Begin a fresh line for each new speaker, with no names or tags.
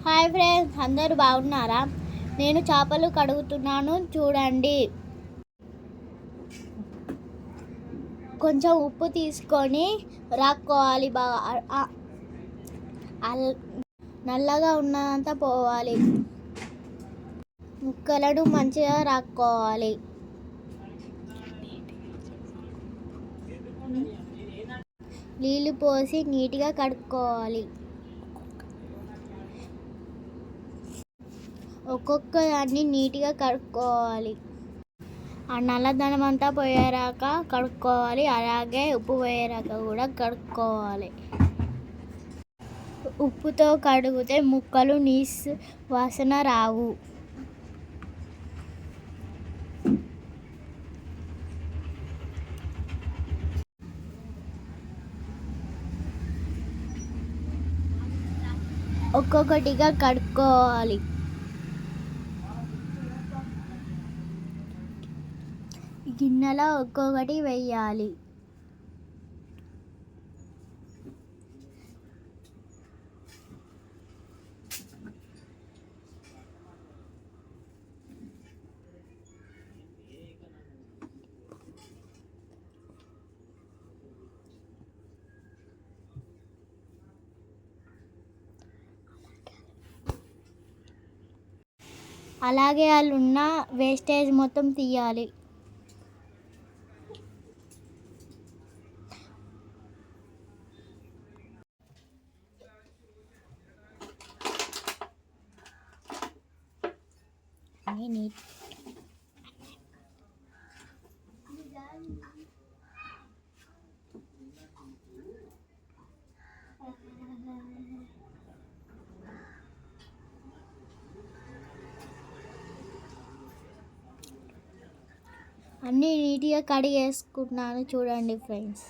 Hi friends, అందరూ బాగున్నారా? నేను చేపలు కడుగుతున్నాను చూడండి. కొంచెం ఉప్పు తీసుకొని రాక్కోవాలి. బాగా నల్లగా ఉన్నదంతా పోవాలి. ముక్కలను మంచిగా రాక్కోవాలి. నీళ్ళు పోసి నీట్గా కడుక్కోవాలి. ఒక్కొక్క దాన్ని నీట్గా కడుక్కోవాలి. ఆ నల్లదనం అంతా పోయేరాక కడుక్కోవాలి. అలాగే ఉప్పు పోయేరాక కూడా కడుక్కోవాలి. ఉప్పుతో కడిగితే ముక్కలు నీసు వాసన రావు. ఒక్కొక్కటిగా కడుక్కోవాలి. గిన్నెలో ఒక్కొక్కటి వేయాలి. అలాగే ఉన్న వేస్టేజ్ మొత్తం తీయాలి. అన్నీ నీట్గా కడిగేసుకున్నాను చూడండి ఫ్రెండ్స్.